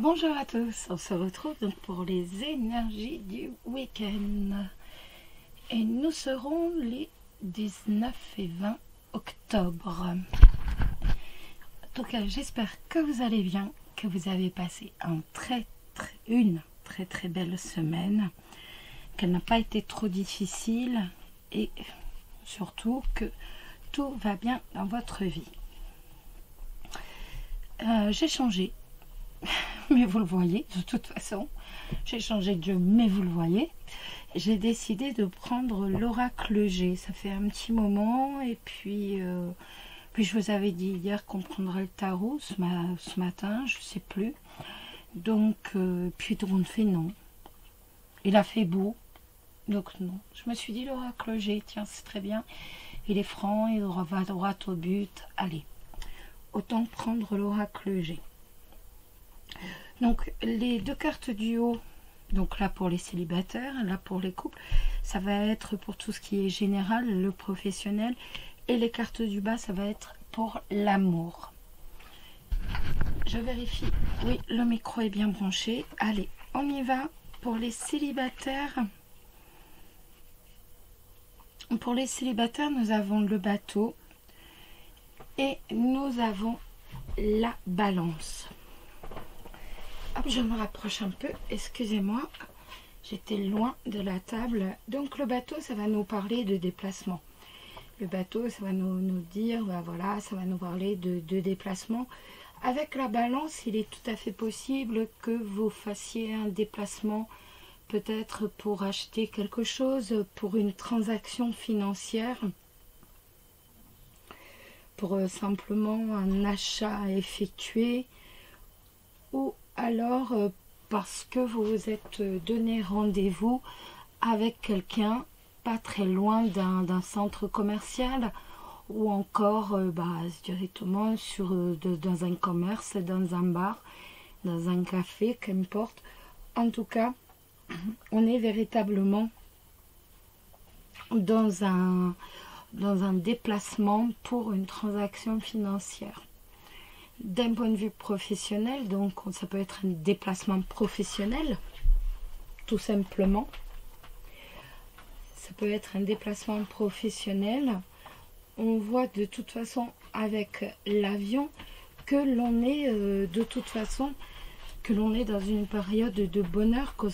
Bonjour à tous, on se retrouve donc pour les énergies du week-end et nous serons les 19 et 20 octobre. En tout cas, j'espère que vous allez bien, que vous avez passé une très belle semaine, qu'elle n'a pas été trop difficile et surtout que tout va bien dans votre vie. J'ai changé. Mais vous le voyez, de toute façon, j'ai changé de jeu, mais vous le voyez. J'ai décidé de prendre l'oracle G. Ça fait un petit moment, et puis je vous avais dit hier qu'on prendrait le tarot ce matin, je sais plus. Donc, puis tout le monde fait non. Il a fait beau, donc non. Je me suis dit l'oracle G, tiens, c'est très bien. Il est franc, il va droit au but. Allez, autant prendre l'oracle G. Donc les deux cartes du haut, donc là pour les célibataires, là pour les couples, ça va être pour tout ce qui est général, le professionnel, et les cartes du bas, ça va être pour l'amour. Je vérifie, oui, le micro est bien branché. Allez, on y va pour les célibataires. Pour les célibataires, nous avons le bateau et nous avons la balance. Hop, je me rapproche un peu, excusez-moi, j'étais loin de la table. Donc le bateau, ça va nous parler de déplacement. Le bateau, ça va nous dire, ben voilà, ça va nous parler de déplacement. Avec la balance, il est tout à fait possible que vous fassiez un déplacement, peut-être pour acheter quelque chose, pour une transaction financière, pour simplement un achat à effectuer, ou alors parce que vous vous êtes donné rendez-vous avec quelqu'un pas très loin d'un centre commercial, ou encore directement dans un commerce, dans un bar, dans un café, qu'importe. En tout cas, on est véritablement dans un déplacement pour une transaction financière. D'un point de vue professionnel, donc ça peut être un déplacement professionnel, tout simplement. Ça peut être un déplacement professionnel. On voit de toute façon avec l'avion que l'on est dans une période de bonheur, que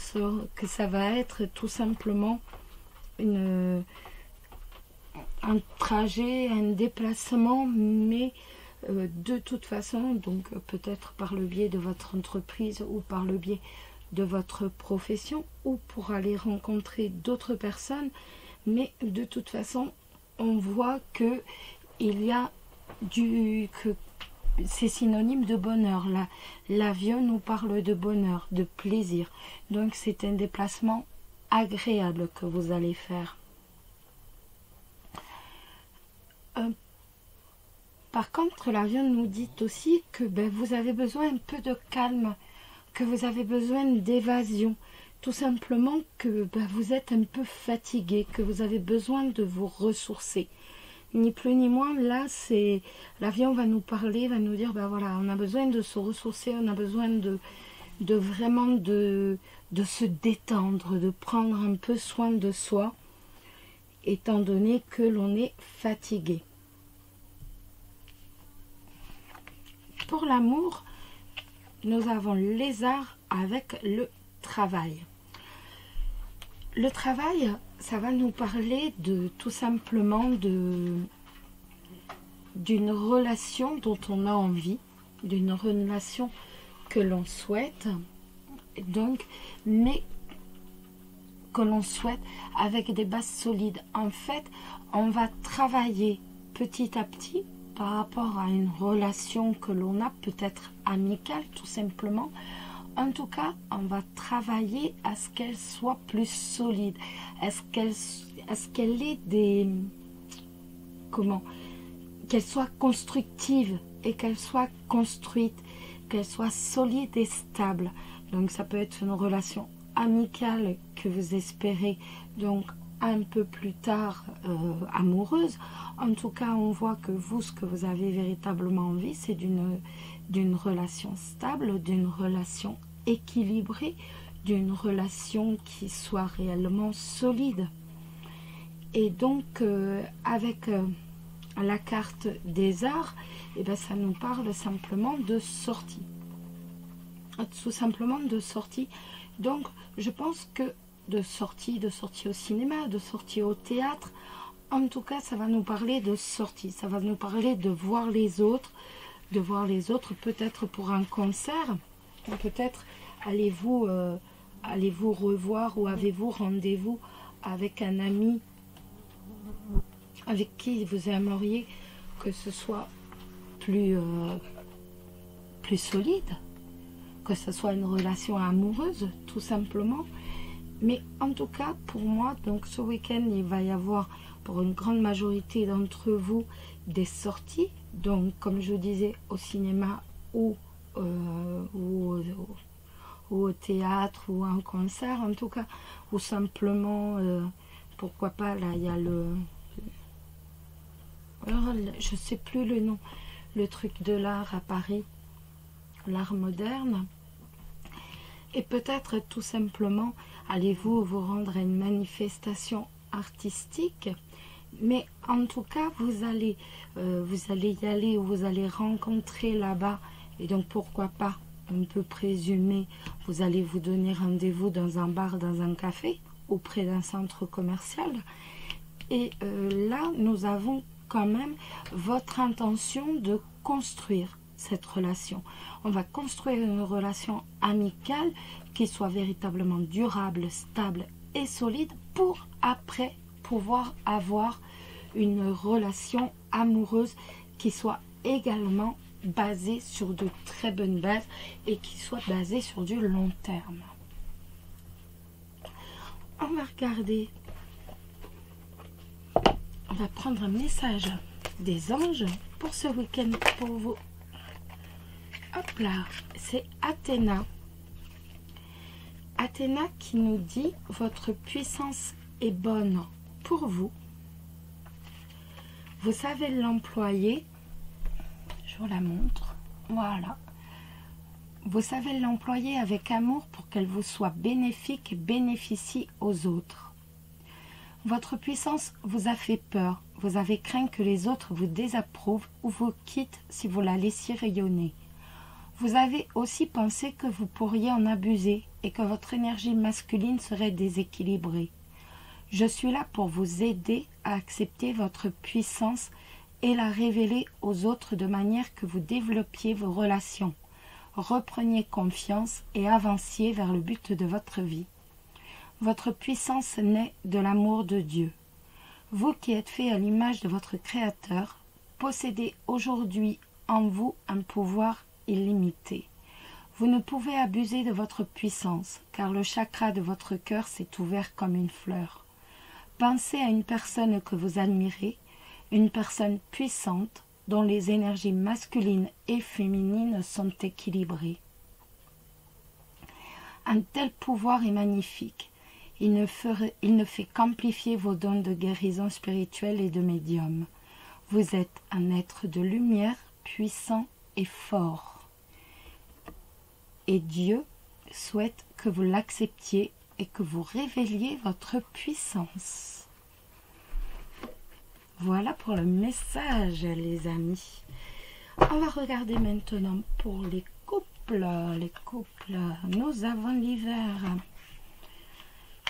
ça va être tout simplement un trajet, un déplacement, mais de toute façon, donc peut-être par le biais de votre entreprise ou par le biais de votre profession, ou pour aller rencontrer d'autres personnes, mais de toute façon on voit que c'est synonyme de bonheur. L'avion nous parle de bonheur, de plaisir, donc c'est un déplacement agréable que vous allez faire. Par contre, l'avion nous dit aussi que vous avez besoin un peu de calme, que vous avez besoin d'évasion, tout simplement que vous êtes un peu fatigué, que vous avez besoin de vous ressourcer. Ni plus ni moins, là, l'avion va nous parler, va nous dire, voilà, on a besoin de se ressourcer, on a besoin vraiment de se détendre, de prendre un peu soin de soi, étant donné que l'on est fatigué. Pour l'amour, nous avons les arts avec le travail. Le travail, ça va nous parler tout simplement d'une relation dont on a envie, d'une relation que l'on souhaite, donc, mais que l'on souhaite avec des bases solides. En fait, on va travailler petit à petit par rapport à une relation que l'on a, peut-être amicale tout simplement. En tout cas, on va travailler à ce qu'elle soit plus solide, à ce qu'elle ait qu'elle soit constructive et qu'elle soit construite, qu'elle soit solide et stable. Donc ça peut être une relation amicale que vous espérez donc un peu plus tard amoureuse. En tout cas, on voit que vous, ce que vous avez véritablement envie, c'est d'une d'une relation stable, d'une relation équilibrée, d'une relation qui soit réellement solide. Et donc, avec la carte des arts, eh ben, ça nous parle simplement de sortie. Tout simplement de sortie. Donc, je pense que de sortie au cinéma, de sortie au théâtre, en tout cas, ça va nous parler de sortie. Ça va nous parler de voir les autres, peut-être pour un concert, peut-être allez-vous revoir ou avez-vous rendez-vous avec un ami avec qui vous aimeriez que ce soit plus solide, que ce soit une relation amoureuse, tout simplement. Mais en tout cas, pour moi, donc ce week-end, il va y avoir pour une grande majorité d'entre vous des sorties. Donc, comme je vous disais, au cinéma ou au théâtre ou un concert, en tout cas, ou simplement, pourquoi pas, là, il y a je sais plus le nom, le truc de l'art à Paris, l'art moderne. Et peut-être tout simplement, allez-vous vous rendre à une manifestation artistique, mais en tout cas, vous allez y aller ou vous allez rencontrer là-bas, et donc pourquoi pas, on peut présumer, vous allez vous donner rendez-vous dans un bar, dans un café, auprès d'un centre commercial. Et là, nous avons quand même votre intention de construire cette relation. On va construire une relation amicale qui soit véritablement durable, stable et solide pour après pouvoir avoir une relation amoureuse qui soit également basée sur de très bonnes bases et qui soit basée sur du long terme. On va regarder. On va prendre un message des anges pour ce week-end pour vous. Hop là, c'est Athéna. Athéna qui nous dit « Votre puissance est bonne pour vous. Vous savez l'employer. » Je vous la montre. Voilà. Vous savez l'employer avec amour pour qu'elle vous soit bénéfique et bénéficie aux autres. Votre puissance vous a fait peur. Vous avez craint que les autres vous désapprouvent ou vous quittent si vous la laissiez rayonner. Vous avez aussi pensé que vous pourriez en abuser et que votre énergie masculine serait déséquilibrée. Je suis là pour vous aider à accepter votre puissance et la révéler aux autres de manière que vous développiez vos relations, repreniez confiance et avanciez vers le but de votre vie. Votre puissance naît de l'amour de Dieu. Vous qui êtes fait à l'image de votre Créateur, possédez aujourd'hui en vous un pouvoir illimité. Vous ne pouvez abuser de votre puissance, car le chakra de votre cœur s'est ouvert comme une fleur. Pensez à une personne que vous admirez, une personne puissante dont les énergies masculines et féminines sont équilibrées. Un tel pouvoir est magnifique. Il ne fait qu'amplifier vos dons de guérison spirituelle et de médium. Vous êtes un être de lumière, puissant et fort. Et Dieu souhaite que vous l'acceptiez et que vous révéliez votre puissance. Voilà pour le message, les amis. On va regarder maintenant pour les couples. Les couples, nous avons l'hiver.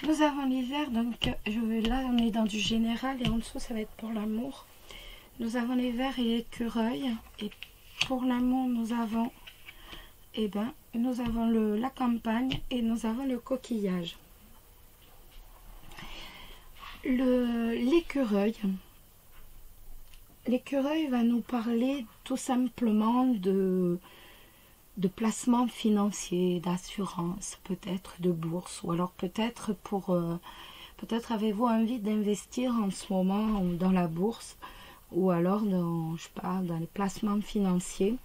Nous avons l'hiver, donc là on est dans du général et en dessous ça va être pour l'amour. Nous avons les vers et l'écureuil. Et pour l'amour, nous avons, la campagne et nous avons le coquillage. L'écureuil. L'écureuil va nous parler tout simplement de placement financier, d'assurance, peut-être de bourse, ou alors peut-être peut-être avez-vous envie d'investir en ce moment dans la bourse, ou alors dans les placements financiers.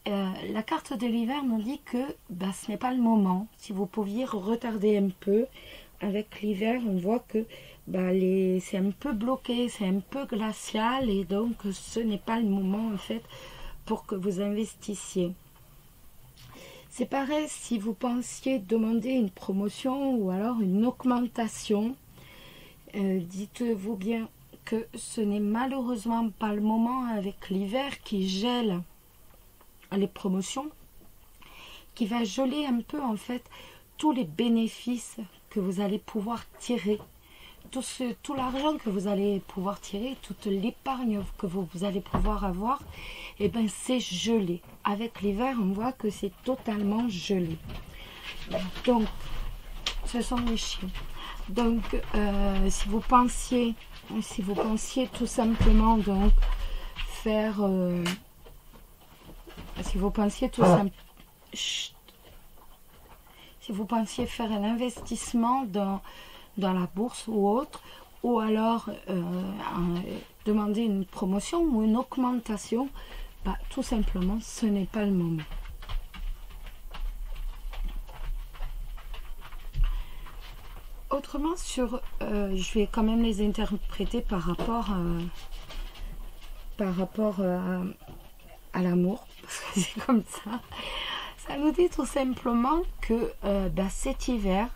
La carte de l'hiver nous dit que ce n'est pas le moment. Si vous pouviez retarder un peu, avec l'hiver, on voit que c'est un peu bloqué, c'est un peu glacial, et donc ce n'est pas le moment en fait pour que vous investissiez. C'est pareil si vous pensiez demander une promotion ou alors une augmentation. Dites-vous bien que ce n'est malheureusement pas le moment avec l'hiver qui gèle les promotions, qui va geler un peu en fait tous les bénéfices que vous allez pouvoir tirer, tout l'argent que vous allez pouvoir tirer, toute l'épargne que vous allez pouvoir avoir, et bien c'est gelé. Avec l'hiver, on voit que c'est totalement gelé. Donc, ce sont les chiens. Donc, si vous pensiez tout simplement donc faire, si vous pensiez faire un investissement dans la bourse ou autre, ou alors demander une promotion ou une augmentation, bah, tout simplement, ce n'est pas le moment. Autrement, je vais quand même les interpréter par rapport à l'amour, parce que c'est comme ça. Ça nous dit tout simplement que cet hiver,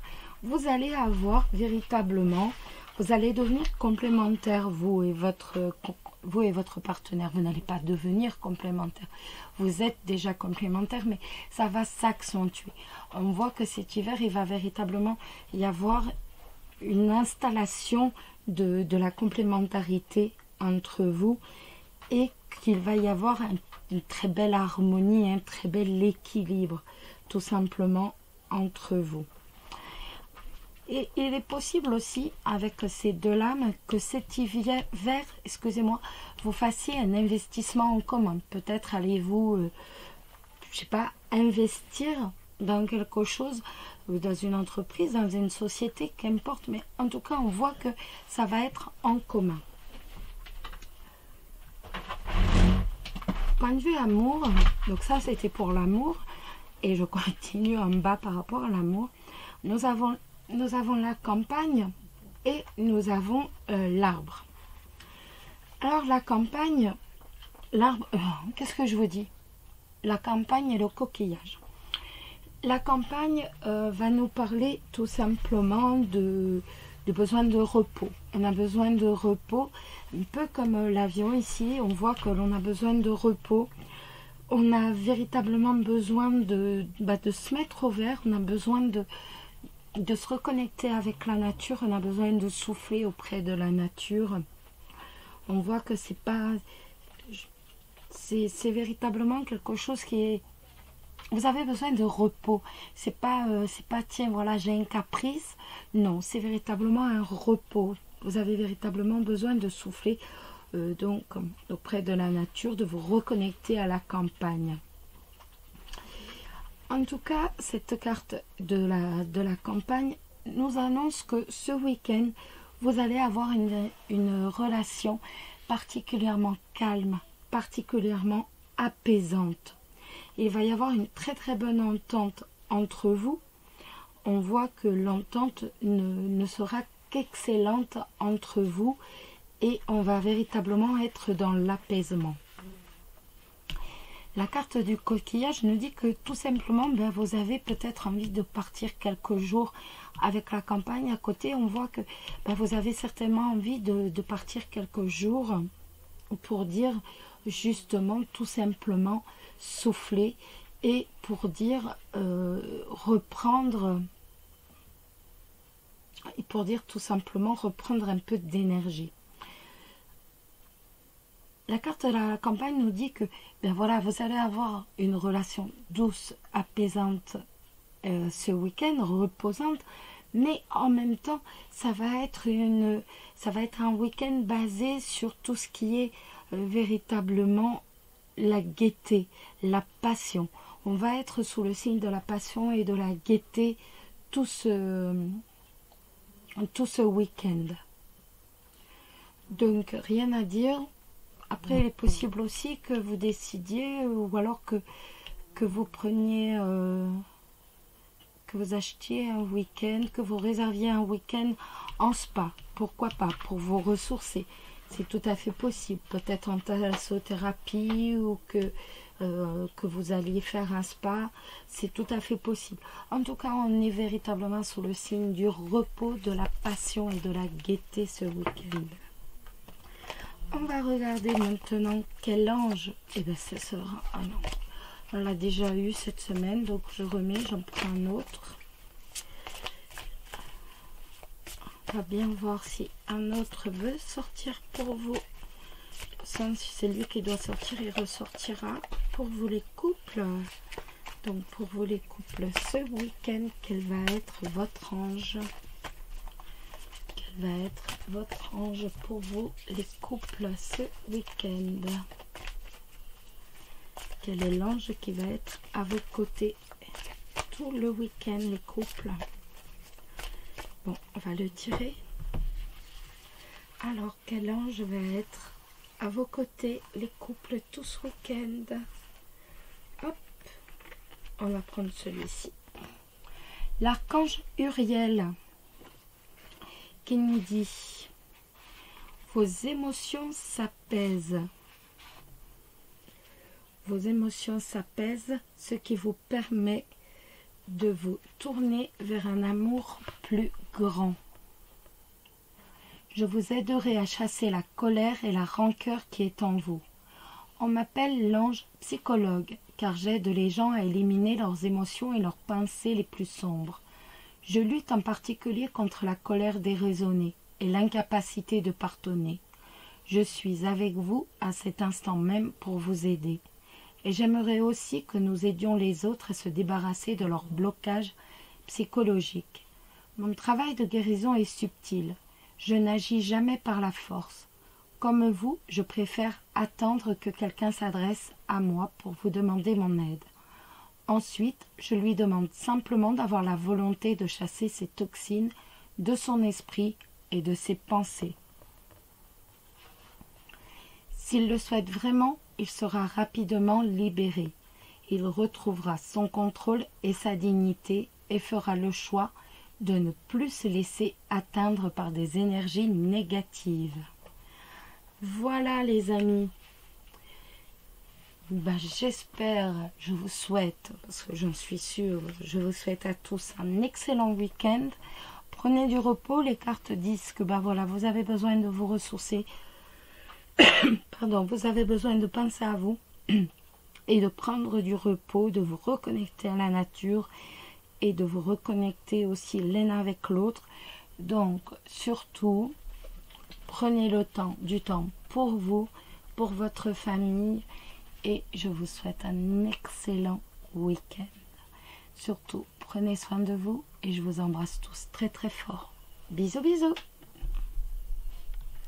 vous allez avoir véritablement, vous allez devenir complémentaires, vous et votre partenaire. Vous n'allez pas devenir complémentaire. Vous êtes déjà complémentaire, mais ça va s'accentuer. On voit que cet hiver, il va véritablement y avoir une installation de la complémentarité entre vous et qu'il va y avoir une très belle harmonie, un très bel équilibre, tout simplement, entre vous. Et il est possible aussi, avec ces deux lames, que cet hiver, excusez-moi, vous fassiez un investissement en commun. Peut-être allez-vous, je sais pas, investir dans quelque chose, dans une entreprise, dans une société, qu'importe. Mais en tout cas, on voit que ça va être en commun. Point de vue amour, donc ça c'était pour l'amour. Et je continue en bas par rapport à l'amour. Nous avons la campagne et nous avons l'arbre. Alors la campagne, l'arbre, qu'est-ce que je vous dis? La campagne et le coquillage. La campagne va nous parler tout simplement de besoin de repos. On a besoin de repos, un peu comme l'avion ici, on voit que l'on a besoin de repos. On a véritablement besoin de se mettre au vert, on a besoin de se reconnecter avec la nature, on a besoin de souffler auprès de la nature. On voit que c'est véritablement quelque chose qui est... Vous avez besoin de repos. C'est pas tiens, voilà, j'ai un caprice. Non, c'est véritablement un repos. Vous avez véritablement besoin de souffler donc auprès de la nature, de vous reconnecter à la campagne. En tout cas, cette carte de la campagne nous annonce que ce week-end, vous allez avoir une relation particulièrement calme, particulièrement apaisante. Il va y avoir une très très bonne entente entre vous. On voit que l'entente ne sera qu'excellente entre vous et on va véritablement être dans l'apaisement. La carte du coquillage nous dit que tout simplement, vous avez peut-être envie de partir quelques jours avec la campagne à côté. On voit que vous avez certainement envie de partir quelques jours pour dire justement tout simplement souffler et pour dire reprendre, et pour dire tout simplement reprendre un peu d'énergie. La carte de la campagne nous dit que voilà, vous allez avoir une relation douce, apaisante ce week-end, reposante, mais en même temps, ça va être un week-end basé sur tout ce qui est véritablement la gaieté, la passion. On va être sous le signe de la passion et de la gaieté tout ce week-end. Donc, rien à dire. Après, il est possible aussi que vous décidiez, ou alors que vous preniez, que vous achetiez un week-end, que vous réserviez un week-end en spa. Pourquoi pas, pour vous ressourcer. C'est tout à fait possible. Peut-être en thalassothérapie, ou que que vous alliez faire un spa, c'est tout à fait possible. En tout cas, on est véritablement sous le signe du repos, de la passion et de la gaieté ce week-end. On va regarder maintenant quel ange. Et bien, ce sera un ange. On l'a déjà eu cette semaine, donc je remets, j'en prends un autre. On va bien voir si un autre veut sortir pour vous. Si c'est lui qui doit sortir, il ressortira. Pour vous les couples, donc pour vous les couples ce week-end, quel va être votre ange? Quel va être votre ange pour vous les couples ce week-end? Quel est l'ange qui va être à vos côtés tout le week-end, les couples? Bon, on va le tirer. Alors, quel ange va être à vos côtés, les couples, tout ce week-end? Hop, on va prendre celui-ci. L'archange Uriel qui nous dit: vos émotions s'apaisent. Vos émotions s'apaisent, ce qui vous permet de vous tourner vers un amour plus grand. Je vous aiderai à chasser la colère et la rancœur qui est en vous. On m'appelle l'ange psychologue, car j'aide les gens à éliminer leurs émotions et leurs pensées les plus sombres. Je lutte en particulier contre la colère déraisonnée et l'incapacité de pardonner. Je suis avec vous à cet instant même pour vous aider. Et j'aimerais aussi que nous aidions les autres à se débarrasser de leur blocage psychologique. Mon travail de guérison est subtil. Je n'agis jamais par la force. Comme vous, je préfère attendre que quelqu'un s'adresse à moi pour vous demander mon aide. Ensuite, je lui demande simplement d'avoir la volonté de chasser ces toxines de son esprit et de ses pensées. S'il le souhaite vraiment, il sera rapidement libéré. Il retrouvera son contrôle et sa dignité et fera le choix de ne plus se laisser atteindre par des énergies négatives. Voilà les amis. J'espère, je vous souhaite, parce que j'en suis sûre, je vous souhaite à tous un excellent week-end. Prenez du repos, les cartes disent que voilà, vous avez besoin de vous ressourcer. Pardon, vous avez besoin de penser à vous et de prendre du repos, de vous reconnecter à la nature et de vous reconnecter aussi l'un avec l'autre. Donc, surtout, prenez du temps pour vous, pour votre famille et je vous souhaite un excellent week-end. Surtout, prenez soin de vous et je vous embrasse tous très très fort. Bisous bisous.